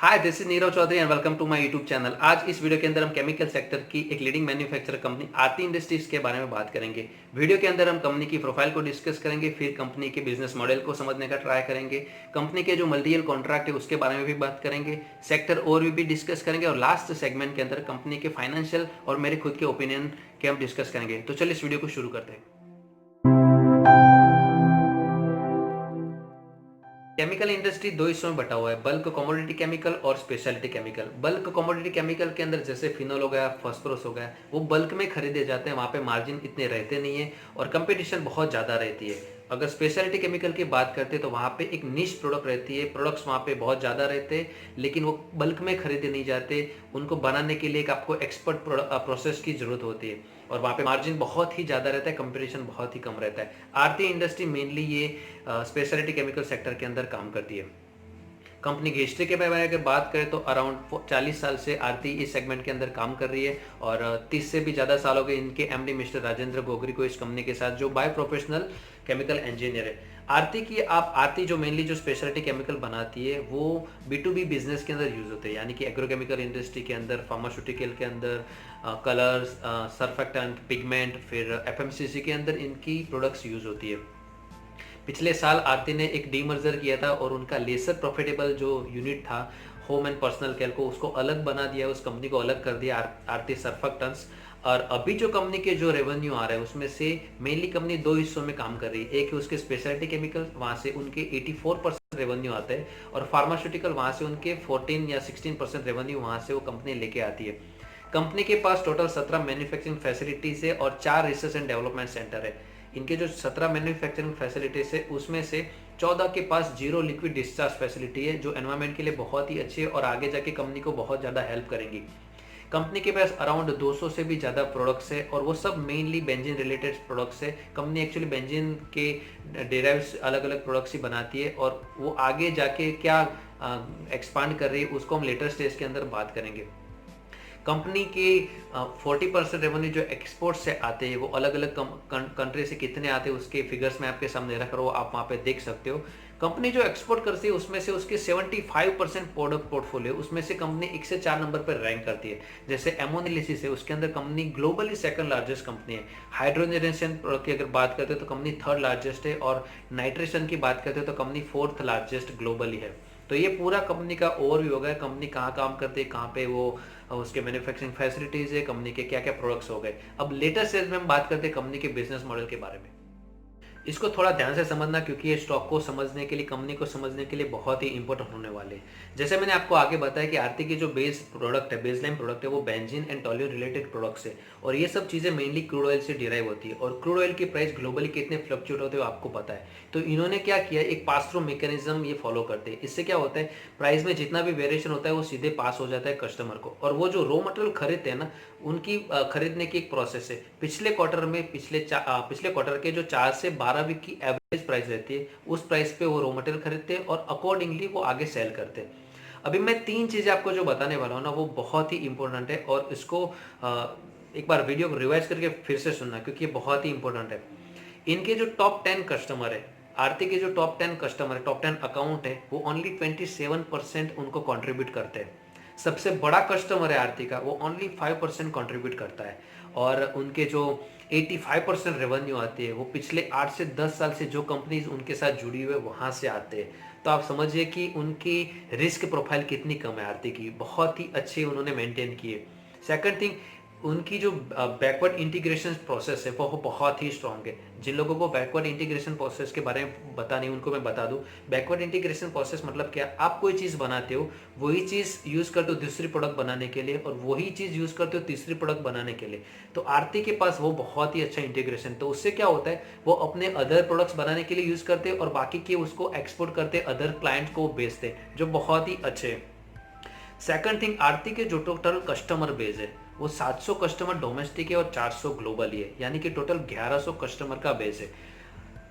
Hi, this is Nirav Chaudhary and welcome to my YouTube channel. आज इस video के अंदर हम केमिकल सेक्टर की एक लीडिंग मैन्युफैक्चरर कंपनी आरती इंडस्ट्रीज के बारे में बात करेंगे। वीडियो के अंदर हम कंपनी की प्रोफाइल को डिस्कस करेंगे, फिर कंपनी के बिजनेस मॉडल को समझने का ट्राई करेंगे, कंपनी के जो मल्टीपल कॉन्ट्रैक्ट है उसके बारे में भी बात करेंगे, सेक्टर ओवरव्यू भी डिस्कस करेंगे और लास्ट सेगमेंट के अंदर कंपनी के फाइनेंशियल और मेरे खुद के ओपिनियन के हम डिस्कस करेंगे। तो चलिए इस वीडियो को शुरू करते हैं। केमिकल इंडस्ट्री दो हिस्सों में बटा हुआ है, बल्क कमोडिटी केमिकल और speciality chemical. Bulk commodity chemical के अंदर जैसे फिनोल हो गया, फास्फोरस हो गया, वो बल्क में खरीदे जाते हैं, वहाँ पे मार्जिन इतने रहते नहीं है और कंपटीशन बहुत ज़्यादा रहती है। अगर स्पेशलिटी केमिकल की बात करते हैं तो वहाँ पे एक निश प्रोडक्ट रहती है, प्रोडक्ट्स वहाँ पे बहुत ज़्यादा रहते हैं लेकिन वो बल्क में खरीदे नहीं जाते। उनको बनाने के लिए एक आपको एक्सपर्ट प्रोसेस की जरूरत होती है और वहाँ पे मार्जिन बहुत ही ज़्यादा रहता है, कंपटीशन बहुत ही कम रहता है। आरती इंडस्ट्री मेनली ये स्पेशलिटी केमिकल सेक्टर के अंदर काम करती है। कंपनी की हिस्ट्री के बारे में अगर बात करें तो अराउंड 40 साल से आरती इस सेगमेंट के अंदर काम कर रही है और 30 से भी ज़्यादा साल हो गए इनके एमडी मिस्टर राजेंद्र गोगरी को इस कंपनी के साथ, जो बायो प्रोफेशनल केमिकल इंजीनियर है। आरती जो मेनली जो स्पेशलिटी केमिकल बनाती है वो B2B बिजनेस के अंदर यूज होते हैं, यानी कि एग्रोकेमिकल इंडस्ट्री के अंदर, फार्मास्यूटिकल के अंदर, कलर्स, सर्फेक्टेंट, पिगमेंट, फिर एफएमसीजी के अंदर इनकी प्रोडक्ट्स यूज होती है। पिछले साल आरती ने एक डीमर्जर किया था और उनका लेसर प्रॉफिटेबल जो यूनिट था होम एंड पर्सनल केयर को, उसको अलग बना दिया, उस कंपनी को अलग कर दिया, आरती सर्फेक्टेंट्स। और अभी जो कंपनी के जो रेवेन्यू आ रहा है उसमें से मेनली कंपनी दो हिस्सों में काम कर रही है। एक है उसके स्पेशलिटी केमिकल, वहाँ से उनके 84% रेवेन्यू आता है और फार्मास्यूटिकल वहाँ से उनके 14 या 16% रेवेन्यू वहाँ से वो कंपनी लेके आती है। कंपनी के पास टोटल 17 मैन्युफैक्चरिंग फैसिलिटीज है और 4 रिसर्च एंड डेवलपमेंट सेंटर है। इनके जो 17 मैन्युफैक्चरिंग फैसिलिटीज है उसमें से 14 के पास जीरो लिक्विड डिस्चार्ज फैसिलिटी है, जो एनवायरमेंट के लिए बहुत ही अच्छी है और आगे जाके कंपनी को बहुत ज़्यादा हेल्प करेंगी। कंपनी के पास अराउंड 200 से भी ज़्यादा प्रोडक्ट्स है और वो सब मेनली बेंजीन रिलेटेड प्रोडक्ट्स है। कंपनी एक्चुअली बेंजीन के डेराइव्स अलग अलग प्रोडक्ट्स ही बनाती है और वो आगे जाके क्या एक्सपांड कर रही है उसको हम लेटर स्टेज के अंदर बात करेंगे। कंपनी के 40% रेवेन्यू जो एक्सपोर्ट से आते हैं वो अलग अलग कंट्री से कितने आते हैं उसके फिगर्स मैं आपके सामने रख रहा हूँ, आप वहाँ पे देख सकते हो। कंपनी जो एक्सपोर्ट करती है उसमें से उसके 75% प्रोडक्ट पोर्टफोलियो, उसमें से कंपनी 1 से 4 नंबर पर रैंक करती है। जैसे एमोनिलिसिस है, उसके अंदर company globally second largest company है। हाइड्रोजनेशन की अगर बात करते हैं तो कंपनी थर्ड लार्जेस्ट है और नाइट्रेशन की बात करते हैं तो कंपनी फोर्थ लार्जेस्ट ग्लोबली है। तो ये पूरा कंपनी का ओवरव्यू हो गया, कंपनी कहाँ काम करती है, कहाँ पे वो उसके मैन्युफैक्चरिंग फैसिलिटीज है, कंपनी के क्या क्या प्रोडक्ट्स हो गए। अब लेटेस्ट स्टेज में हम बात करते हैं कंपनी के बिजनेस मॉडल के बारे में। इसको थोड़ा ध्यान से समझना क्योंकि ये स्टॉक को समझने के लिए, कंपनी को समझने के लिए बहुत ही इंपॉर्टेंट होने वाले हैं। जैसे मैंने आपको आगे बताया कि आरती की जो बेस प्रोडक्ट है, बेसलाइन प्रोडक्ट है, वो बेंजीन एंड टॉल्यून रिलेटेड प्रोडक्ट्स है और ये सब चीज़ें मेनली क्रूड ऑयल से डिराइव होती है और क्रूड ऑयल की प्राइस ग्लोबली कितने फ्लक्चुएट होते हैं आपको पता है। तो इन्होंने क्या किया, एक पास थ्रू मैकेनिज्म ये फॉलो करते हैं। इससे क्या होता है, प्राइस में जितना भी वेरिएशन होता है वो सीधे पास हो जाता है कस्टमर को और वो जो रॉ मटेरियल खरीदते हैं ना, उनकी खरीदने की एक प्रोसेस है। पिछले क्वार्टर के जो 4 से 12 वीक की एवरेज प्राइस रहती है उस प्राइस पे वो रॉ मटेरियल खरीदते हैं और अकॉर्डिंगली वो आगे सेल करते हैं। अभी मैं 3 चीजें आपको जो बताने वाला हूँ ना वो बहुत ही इंपॉर्टेंट है और इसको एक बार वीडियो को रिवाइज करके फिर से सुनना क्योंकि ये बहुत ही इंपॉर्टेंट है। इनके जो टॉप 10 कस्टमर है, आरती के जो टॉप 10 कस्टमर है, टॉप 10 अकाउंट है, वो ओनली 27% उनको कंट्रीब्यूट करते हैं। सबसे बड़ा कस्टमर है आरती का, वो ओनली 5% कंट्रीब्यूट करता है और उनके जो 85% रेवेन्यू आती है वो पिछले 8 से 10 साल से जो कंपनीज उनके साथ जुड़ी हुई है वहाँ से आते हैं। तो आप समझिए कि उनकी रिस्क प्रोफाइल कितनी कम है, आरती की बहुत ही अच्छी उन्होंने मेंटेन की है। सेकंड थिंग, उनकी जो बैकवर्ड इंटीग्रेशन प्रोसेस है वो बहुत ही स्ट्रांग है। जिन लोगों को बैकवर्ड इंटीग्रेशन प्रोसेस के बारे में पता नहीं उनको मैं बता दूं। बैकवर्ड इंटीग्रेशन प्रोसेस मतलब क्या, आप कोई चीज़ बनाते हो, वही चीज़ यूज़ करते हो दूसरी प्रोडक्ट बनाने के लिए और वही चीज़ यूज़ करते हो तीसरी प्रोडक्ट बनाने के लिए। तो आरती के पास वो बहुत ही अच्छा इंटीग्रेशन, तो उससे क्या होता है, वो अपने अदर प्रोडक्ट्स बनाने के लिए यूज़ करते हैं और बाकी के उसको एक्सपोर्ट करते, अदर क्लाइंट को बेचते हैं, जो बहुत ही अच्छे हैं। सेकंड थिंग, आरती के जो टोटल कस्टमर बेस है वो 700 कस्टमर डोमेस्टिक है और 400 ग्लोबली है, यानी कि टोटल 1100 कस्टमर का बेस है।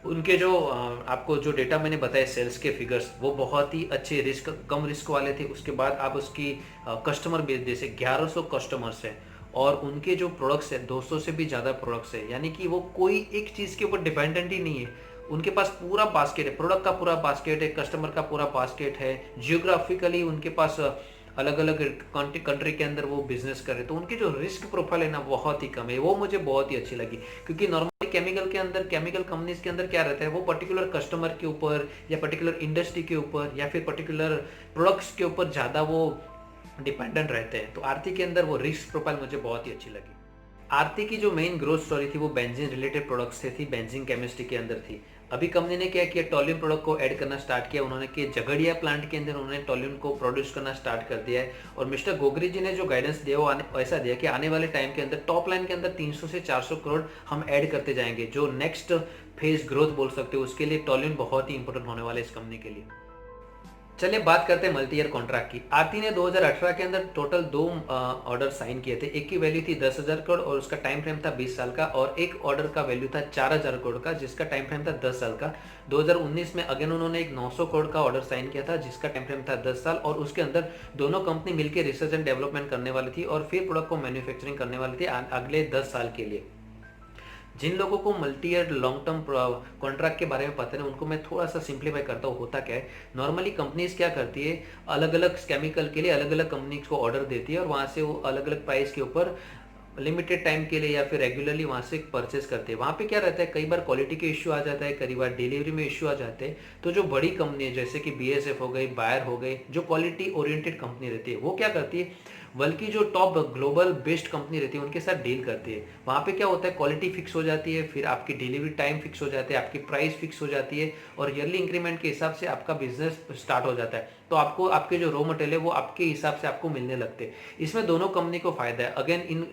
उनके जो आपको जो डेटा मैंने बताया सेल्स के फिगर्स वो बहुत ही अच्छे, कम रिस्क वाले थे। उसके बाद आप उसकी कस्टमर बेस जैसे 1100 कस्टमर्स है और उनके जो प्रोडक्ट्स है 200 से भी ज़्यादा प्रोडक्ट्स है, यानी कि वो कोई एक चीज़ के ऊपर डिपेंडेंट ही नहीं है। उनके पास पूरा बास्केट है, प्रोडक्ट का पूरा बास्केट है, कस्टमर का पूरा बास्केट है, जियोग्राफिकली उनके पास अलग अलग कंट्री के अंदर वो बिजनेस करे, तो उनकी जो रिस्क प्रोफाइल है ना बहुत ही कम है। वो मुझे बहुत ही अच्छी लगी, क्योंकि नॉर्मली केमिकल के अंदर, केमिकल कंपनीज के अंदर क्या रहता है, वो पर्टिकुलर कस्टमर के ऊपर या पर्टिकुलर इंडस्ट्री के ऊपर या फिर पर्टिकुलर प्रोडक्ट्स के ऊपर ज़्यादा वो डिपेंडेंट रहते हैं। तो आरती के अंदर वो रिस्क प्रोफाइल मुझे बहुत ही अच्छी लगी। आरती की जो मेन ग्रोथ स्टोरी थी वो बेंजीन रिलेटेड प्रोडक्ट्स से थी, बेंजीन केमिस्ट्री के अंदर थी। अभी कंपनी ने क्या किया, टोल्यून प्रोडक्ट को ऐड करना स्टार्ट किया उन्होंने, कि झगड़िया प्लांट के अंदर उन्होंने टोल्यून को प्रोड्यूस करना स्टार्ट कर दिया है। और मिस्टर गोगरी जी ने जो गाइडेंस दिया वो ऐसा दिया कि आने वाले टाइम के अंदर टॉप लाइन के अंदर 300 से 400 करोड़ हम ऐड करते जाएंगे। जो नेक्स्ट फेज ग्रोथ बोल सकते हो, उसके लिए टोल्यून बहुत ही इंपॉर्टेंट होने वाला है इस कंपनी के लिए। चलिए बात करते हैं मल्टी ईयर कॉन्ट्रैक्ट की। आरती ने 2018 के अंदर टोटल 2 ऑर्डर साइन किए थे। एक की वैल्यू थी 10,000 करोड़ और उसका टाइम फ्रेम था 20 साल का, और एक ऑर्डर का वैल्यू था 4,000 करोड़ का जिसका टाइम फ्रेम था 10 साल का। 2019 में अगेन उन्होंने एक 900 करोड़ का ऑर्डर साइन किया था जिसका टाइम फ्रेम था 10 साल, और उसके अंदर दोनों कंपनी मिलकर रिसर्च एंड डेवलपमेंट करने वाली थी और फिर प्रोडक्ट को मैन्युफैक्चरिंग करने वाली थी अगले 10 साल के लिए। जिन लोगों को multi year long term contract के बारे में पता है उनको मैं थोड़ा सा सिंप्लीफाई करता हूँ। होता क्या है, नॉर्मली कंपनीज क्या करती है, अलग अलग केमिकल के लिए अलग अलग कंपनीज को ऑर्डर देती है और वहाँ से वो अलग अलग प्राइस के ऊपर लिमिटेड टाइम के लिए या फिर रेगुलरली वहाँ से परचेस करते हैं। वहाँ पे क्या रहता है, कई बार क्वालिटी के इश्यू आ जाता है, कई बार डिलीवरी में इश्यू आ जाते हैं। तो जो बड़ी कंपनी है जैसे कि बीएसएफ हो गई, बायर हो गई, जो क्वालिटी ओरिएंटेड कंपनी रहती है, वो क्या करती है, बल्कि जो टॉप ग्लोबल बेस्ड कंपनी रहती है उनके साथ डील करती है। वहाँ पे क्या होता है, क्वालिटी फिक्स हो जाती है, फिर आपकी डिलीवरी टाइम फिक्स हो जाती है, आपकी प्राइस फिक्स हो जाती है और ईयरली इंक्रीमेंट के हिसाब से आपका बिजनेस स्टार्ट हो जाता है। तो आपको आपके जो रॉ मटेरियल है वो आपके हिसाब से आपको मिलने लगते हैं। इसमें दोनों कंपनी को फायदा है। अगेन इन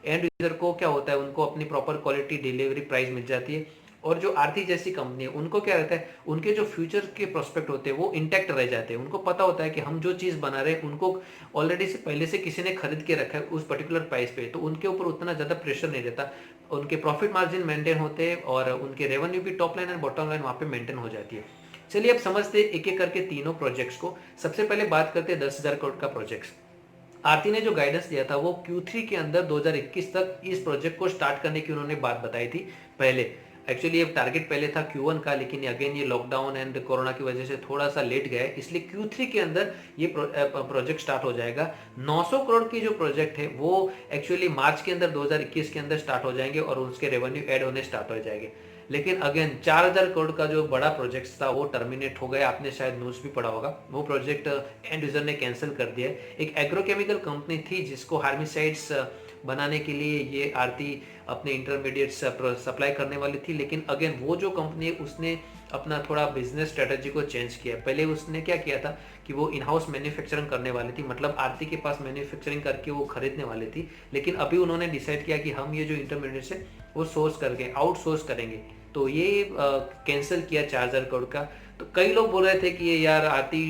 एंड यूजर को क्या होता है, उनको अपनी प्रॉपर क्वालिटी डिलीवरी प्राइस मिल जाती है। और जो आरती जैसी कंपनी है उनको क्या रहता है, उनके जो फ्यूचर के प्रोस्पेक्ट होते हैं वो इंटैक्ट रह जाते हैं। उनको पता होता है कि हम जो चीज़ बना रहे हैं उनको ऑलरेडी से पहले से किसी ने खरीद के रखा है उस पर्टिकुलर प्राइस पे, तो उनके ऊपर उतना ज़्यादा प्रेशर नहीं रहता। उनके प्रॉफिट मार्जिन मेंटेन होते हैं और उनके रेवेन्यू भी top line and bottom line वहाँ पे मेंटेन हो जाती है। चलिए अब समझते हैं एक एक करके तीनों प्रोजेक्ट्स को। सबसे पहले बात करते हैं 10,000 करोड़ का प्रोजेक्ट। आरती ने जो गाइडेंस दिया था वो Q3 के अंदर 2021 तक इस प्रोजेक्ट को स्टार्ट करने की उन्होंने बात बताई थी। पहले एक्चुअली ये टारगेट पहले था Q1 का, लेकिन अगेन ये लॉकडाउन एंड कोरोना की वजह से थोड़ा सा लेट गया है, इसलिए Q3 के अंदर ये प्रोजेक्ट स्टार्ट हो जाएगा। 900 करोड़ की जो प्रोजेक्ट है वो एक्चुअली मार्च के अंदर 2021 के अंदर स्टार्ट हो जाएंगे और उसके रेवेन्यू ऐड होने स्टार्ट हो जाएंगे। लेकिन अगेन 4,000 करोड़ का जो बड़ा प्रोजेक्ट था वो टर्मिनेट हो गया। आपने शायद न्यूज भी पढ़ा होगा, वो प्रोजेक्ट एंड यूजर ने कैंसिल कर दिया है। एक एग्रोकेमिकल कंपनी थी जिसको हार्मिसाइड्स बनाने के लिए ये आरती अपने इंटरमीडिएट सप्लाई करने वाली थी, लेकिन अगेन वो जो कंपनी है उसने अपना थोड़ा बिजनेस स्ट्रेटजी को चेंज किया। पहले उसने क्या किया था कि वो इन हाउस मैन्युफैक्चरिंग करने वाली थी, मतलब आरती के पास मैन्युफैक्चरिंग करके वो खरीदने वाली थी। लेकिन अभी उन्होंने डिसाइड किया कि हम ये जो इंटरमीडिएट्स है वो सोर्स करके आउटसोर्स करेंगे, तो ये कैंसिल किया 4,000 करोड़ का। तो कई लोग बोल रहे थे कि ये यार आरती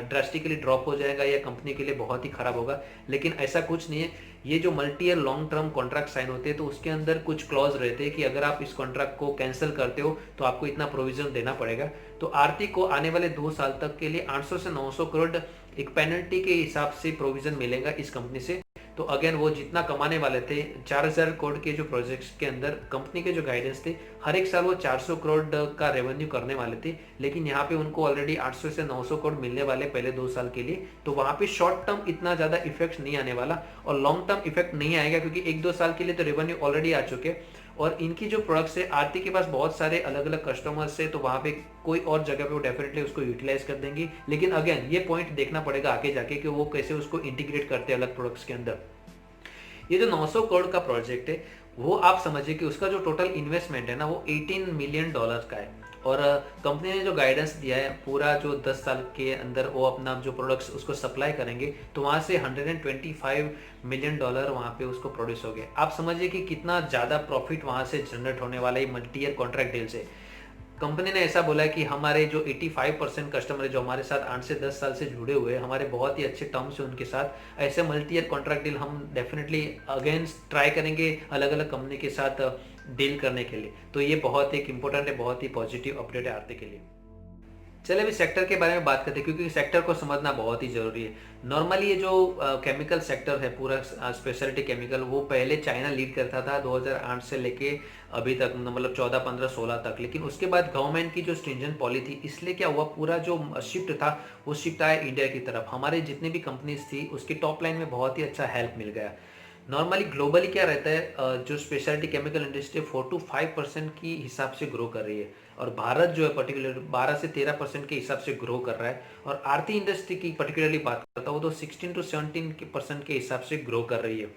ड्रास्टिकली ड्रॉप हो जाएगा या कंपनी के लिए बहुत ही खराब होगा, लेकिन ऐसा कुछ नहीं है। ये जो multi year long term contract sign होते हैं तो उसके अंदर कुछ क्लॉज रहते हैं कि अगर आप इस कॉन्ट्रैक्ट को कैंसिल करते हो तो आपको इतना प्रोविजन देना पड़ेगा। तो आरती को आने वाले 2 साल तक के लिए 800 से 900 करोड़ एक पेनल्टी के हिसाब से प्रोविजन मिलेगा इस कंपनी से। तो अगेन वो जितना कमाने वाले थे 4,000 करोड़ के जो प्रोजेक्ट्स के अंदर कंपनी के जो गाइडेंस थे, हर एक साल वो 400 करोड़ का रेवेन्यू करने वाले थे, लेकिन यहाँ पे उनको ऑलरेडी 800 से 900 करोड़ मिलने वाले पहले 2 साल के लिए। तो वहाँ पे शॉर्ट टर्म इतना ज्यादा इफेक्ट नहीं आने वाला और लॉन्ग टर्म इफेक्ट नहीं आएगा, क्योंकि 1-2 साल के लिए तो रेवेन्यू ऑलरेडी आ चुके और इनकी जो प्रोडक्ट्स है आरती के पास बहुत सारे अलग अलग कस्टमर्स है, तो वहाँ पे कोई और जगह पे वो डेफिनेटली उसको यूटिलाइज कर देंगी। लेकिन अगेन ये पॉइंट देखना पड़ेगा आगे जाके कि वो कैसे उसको इंटीग्रेट करते हैं अलग प्रोडक्ट्स के अंदर। ये जो 900 करोड़ का प्रोजेक्ट है वो आप समझिए कि उसका जो टोटल इन्वेस्टमेंट है ना वो $18 मिलियन का है। और कंपनी ने जो गाइडेंस दिया है पूरा जो 10 साल के अंदर वो अपना जो प्रोडक्ट्स उसको सप्लाई करेंगे, तो वहाँ से $125 मिलियन वहाँ पे उसको प्रोड्यूस हो गए। आप समझिए कि कितना ज़्यादा प्रॉफिट वहाँ से जनरेट होने वाला है मल्टी ईयर कॉन्ट्रैक्ट डील से। कंपनी ने ऐसा बोला है कि हमारे जो 85% कस्टमर है जो हमारे साथ 8 से 10 साल से जुड़े हुए हैं, हमारे बहुत ही अच्छे टर्म्स हैं उनके साथ। ऐसे मल्टी ईयर कॉन्ट्रैक्ट डील हम डेफिनेटली अगेन ट्राई करेंगे अलग अलग कंपनी के साथ डील करने के लिए। तो ये बहुत एक इंपॉर्टेंट है, बहुत ही पॉजिटिव अपडेट है आरती के लिए। चलिए अभी सेक्टर के बारे में बात करते हैं, क्योंकि सेक्टर को समझना बहुत ही ज़रूरी है। नॉर्मली ये जो केमिकल सेक्टर है पूरा, स्पेशलिटी केमिकल, वो पहले चाइना लीड करता था 2008 से लेके अभी तक, मतलब 14, 15, 16 तक। लेकिन उसके बाद गवर्नमेंट की जो स्ट्रिंजेंट पॉलिसी थी, इसलिए क्या हुआ, पूरा जो शिफ्ट था वो शिफ्ट आया इंडिया की तरफ। हमारे जितनी भी कंपनीज थी उसकी टॉप लाइन में बहुत ही अच्छा हेल्प मिल गया। नॉर्मली ग्लोबली क्या रहता है, जो स्पेशलिटी केमिकल इंडस्ट्री 4 to 5% की हिसाब से ग्रो कर रही है, और भारत जो है पर्टिकुलर 12 से 13% के हिसाब से ग्रो कर रहा है। और आरती इंडस्ट्री की पर्टिकुलरली बात करता हूँ तो 16 to 17% के हिसाब से ग्रो कर रही है।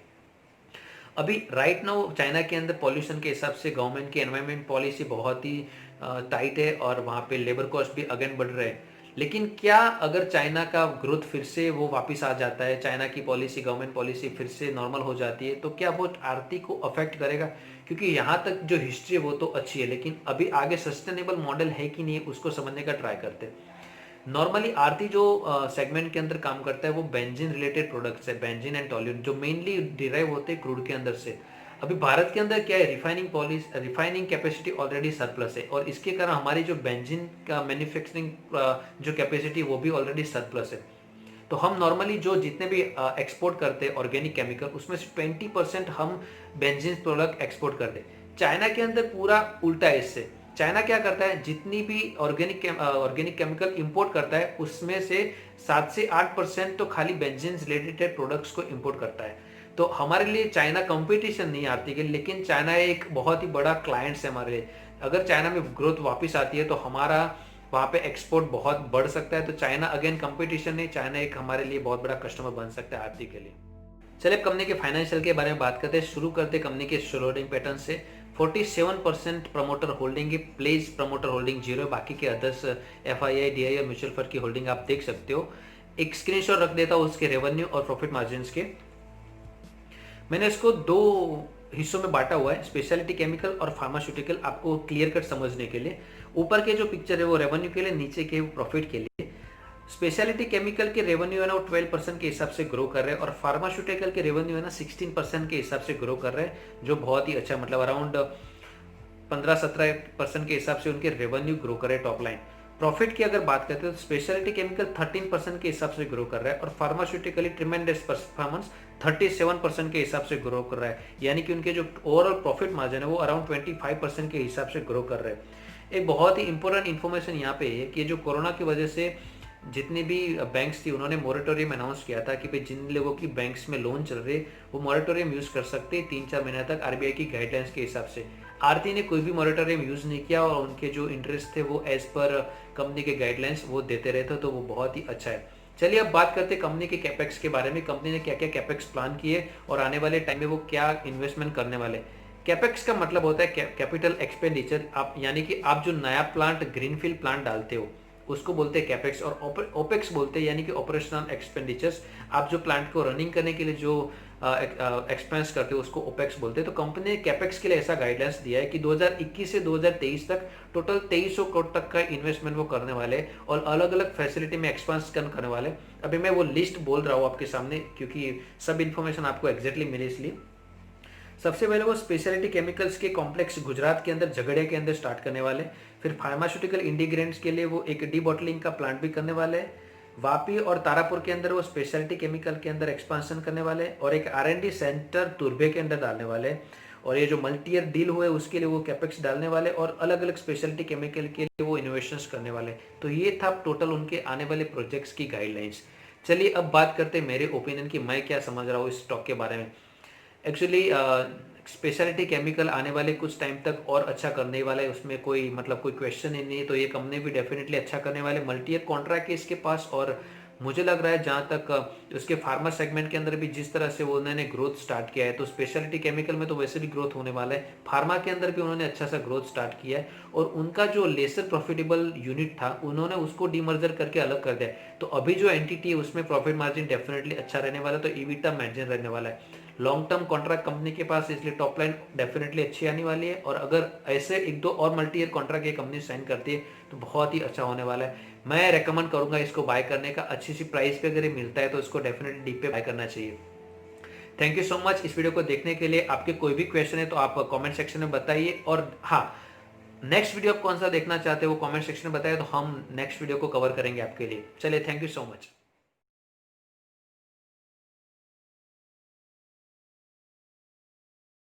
अभी राइट नाउ चाइना के अंदर पॉल्यूशन के हिसाब से गवर्नमेंट की एनवायरमेंट पॉलिसी बहुत ही टाइट है, और वहाँ पे लेबर कॉस्ट भी अगेन बढ़ रहे हैं। लेकिन क्या अगर चाइना का ग्रोथ फिर से वो वापस आ जाता है, चाइना की पॉलिसी, गवर्नमेंट पॉलिसी फिर से नॉर्मल हो जाती है, तो क्या वो आरती को अफेक्ट करेगा? क्योंकि यहाँ तक जो हिस्ट्री है वो तो अच्छी है, लेकिन अभी आगे सस्टेनेबल मॉडल है कि नहीं, उसको समझने का ट्राई करते हैं। नॉर्मली आरती जो सेगमेंट के अंदर काम करता है वो बेंजीन रिलेटेड प्रोडक्ट्स है, बेंजीन एंड टॉल्यून, जो मेनली डिराइव होते हैं क्रूड के अंदर से। अभी भारत के अंदर क्या है, रिफाइनिंग कैपेसिटी ऑलरेडी सरप्लस है, और इसके कारण हमारी जो बेंजीन का मैन्युफैक्चरिंग जो कैपेसिटी वो भी ऑलरेडी सरप्लस है। तो हम नॉर्मली जो जितने भी एक्सपोर्ट करते हैं ऑर्गेनिक केमिकल, उसमें से 20% हम बेंजीन प्रोडक्ट एक्सपोर्ट करते हैं। चाइना के अंदर पूरा उल्टा है इससे। चाइना क्या करता है, जितनी भी ऑर्गेनिक केमिकल इंपोर्ट करता है उसमें से 7 से 8% तो खाली बेंजीन रिलेटेड प्रोडक्ट्स को इंपोर्ट करता है। तो हमारे लिए चाइना कंपटीशन नहीं आती है, लेकिन चाइना एक बहुत ही बड़ा क्लाइंट है हमारे लिए। अगर चाइना में ग्रोथ वापस आती है तो हमारा वहाँ पे एक्सपोर्ट बहुत बढ़ सकता है। तो चाइना अगेन कंपटीशन नहीं, चाइना एक हमारे लिए बहुत बड़ा कस्टमर बन सकता है आरती के लिए। चलिए कंपनी के फाइनेंशियल के बारे में बात करते हैं। शुरू करते हैं कंपनी के शेयर होल्डिंग पैटर्न से। 47% प्रमोटर होल्डिंग है, प्लेस प्रमोटर होल्डिंग 0 है, बाकी के अदर्स FII, DII और म्यूचुअल फंड की होल्डिंग आप देख सकते हो। एक स्क्रीनशॉट रख देता हूँ उसके रेवेन्यू और प्रॉफिट मार्जिन के। मैंने इसको दो हिस्सों में बांटा हुआ है, स्पेशलिटी केमिकल और फार्मास्यूटिकल, आपको क्लियर कट समझने के लिए। ऊपर के जो पिक्चर है वो रेवेन्यू के लिए, नीचे के प्रॉफिट के लिए। स्पेशलिटी केमिकल के रेवेन्यू है ना वो 12% के हिसाब से ग्रो कर रहे हैं, और फार्मास्यूटिकल के रेवेन्यू है ना 16% के हिसाब से ग्रो कर रहे हैं, जो बहुत ही अच्छा, मतलब अराउंड 15-17% के हिसाब से उनके रेवेन्यू ग्रो कर रहे हैं टॉप लाइन। प्रॉफिट की अगर बात करते हैं तो स्पेशलिटी केमिकल 13% के हिसाब से ग्रो कर रहा है, और फार्मास्यूटिकली ट्रिमेंडस परफॉर्मेंस 37% के हिसाब से ग्रो कर रहा है। यानी कि उनके जो ओवरऑल प्रॉफिट मार्जिन है वो अराउंड 25% के हिसाब से ग्रो कर रहे हैं। एक बहुत ही इंपॉर्टेंट इन्फॉर्मेशन यहाँ पे है कि जो कोरोना की वजह से जितनी भी बैंक्स थी उन्होंने मोरेटोरियम अनाउंस किया था कि भाई जिन लोगों की बैंक्स में लोन चल रहे वो मोरेटोरियम यूज कर सकते हैं 3-4 महीने तक RBI की गाइडलाइंस के हिसाब से। आरती ने कोई भी मोरेटोरियम यूज नहीं किया, और उनके जो इंटरेस्ट थे वो एज पर कंपनी के गाइडलाइंस वो देते रहे थे, तो वो बहुत ही अच्छा है। चलिए अब बात करते हैं कंपनी के कैपेक्स के बारे में। कंपनी ने क्या क्या कैपेक्स प्लान किए और आने वाले टाइम में वो क्या इन्वेस्टमेंट करने वाले। कैपेक्स का मतलब होता है कैपिटल एक्सपेंडिचर। आप यानी कि आप जो नया प्लांट, ग्रीनफील्ड प्लांट डालते हो उसको बोलते हैं कैपेक्स, और ओपेक्स बोलते हैं यानी कि ऑपरेशनल एक्सपेंडिचर्स। आप जो प्लांट को रनिंग करने के लिए जो एक्सपेंस करते हो उसको ओपेक्स बोलते हैं। तो कंपनी ने कैपेक्स के लिए ऐसा गाइडलाइंस दिया है कि 2021 से 2023 तक टोटल 2300 करोड़ तक का इन्वेस्टमेंट वो करने वाले, और अलग अलग फैसिलिटी में एक्सपेंशन करने वाले। अभी मैं वो लिस्ट बोल रहा हूँ आपके सामने, क्योंकि सब इन्फॉर्मेशन आपको एग्जैक्टली मिले इसलिए। सबसे पहले वो स्पेशलिटी केमिकल्स के कॉम्प्लेक्स गुजरात के अंदर झगड़िया के अंदर स्टार्ट करने वाले। फिर फार्मास्यूटिकल इंडिग्रेंट्स के लिए वो एक डी बॉटलिंग का प्लांट भी करने वाले हैं। वापी और तारापुर के अंदर वो स्पेशलिटी केमिकल के अंदर एक्सपांशन करने वाले, और एक R&D सेंटर तुर्भे के अंदर डालने वाले। और ये जो मल्टी ईयर डील हुए उसके लिए वो कैपेक्स डालने वाले, और अलग अलग स्पेशलिटी केमिकल के लिए वो इनोवेशंस करने वाले। तो ये था टोटल उनके आने वाले प्रोजेक्ट्स की गाइडलाइंस। चलिए अब बात करते हैं मेरे ओपिनियन की, मैं क्या समझ रहा हूँ इस स्टॉक के बारे में। एक्चुअली स्पेशलिटी केमिकल आने वाले कुछ टाइम तक और अच्छा करने वाला है, उसमें कोई मतलब कोई क्वेश्चन ही नहीं है। तो ये कंपनी भी डेफिनेटली अच्छा करने वाले। मल्टी ईयर कॉन्ट्रैक्ट है इसके पास, और मुझे लग रहा है जहाँ तक उसके फार्मा सेगमेंट के अंदर भी जिस तरह से वो उन्होंने ग्रोथ स्टार्ट किया है, तो स्पेशलिटी केमिकल में तो वैसे भी ग्रोथ होने वाला है। फार्मा के अंदर भी उन्होंने अच्छा सा ग्रोथ स्टार्ट किया है, और उनका जो लेसर प्रॉफिटेबल यूनिट था उन्होंने उसको डीमर्जर करके अलग कर दिया। तो अभी जो एंटिटी है उसमें प्रॉफिट मार्जिन डेफिनेटली अच्छा रहने वाला है, तो EBITDA मार्जिन रहने वाला है। लॉन्ग टर्म कॉन्ट्रैक्ट कंपनी के पास, इसलिए टॉप लाइन डेफिनेटली अच्छी आने वाली है। और अगर ऐसे एक दो और मल्टी ईयर कॉन्ट्रैक्ट ये कंपनी साइन करती है तो बहुत ही अच्छा होने वाला है। मैं रेकमेंड करूंगा इसको बाय करने का। अच्छी सी प्राइस पे अगर ये मिलता है तो इसको डेफिनेटली डीप पे बाय करना चाहिए। थैंक यू सो मच इस वीडियो को देखने के लिए। आपके कोई भी क्वेश्चन है तो आप कमेंट सेक्शन में बताइए। और हाँ, नेक्स्ट वीडियो आप कौन सा देखना चाहते हो वो कमेंट सेक्शन में बताएं, तो हम नेक्स्ट वीडियो को कवर करेंगे आपके लिए। चलिए, थैंक यू सो मच।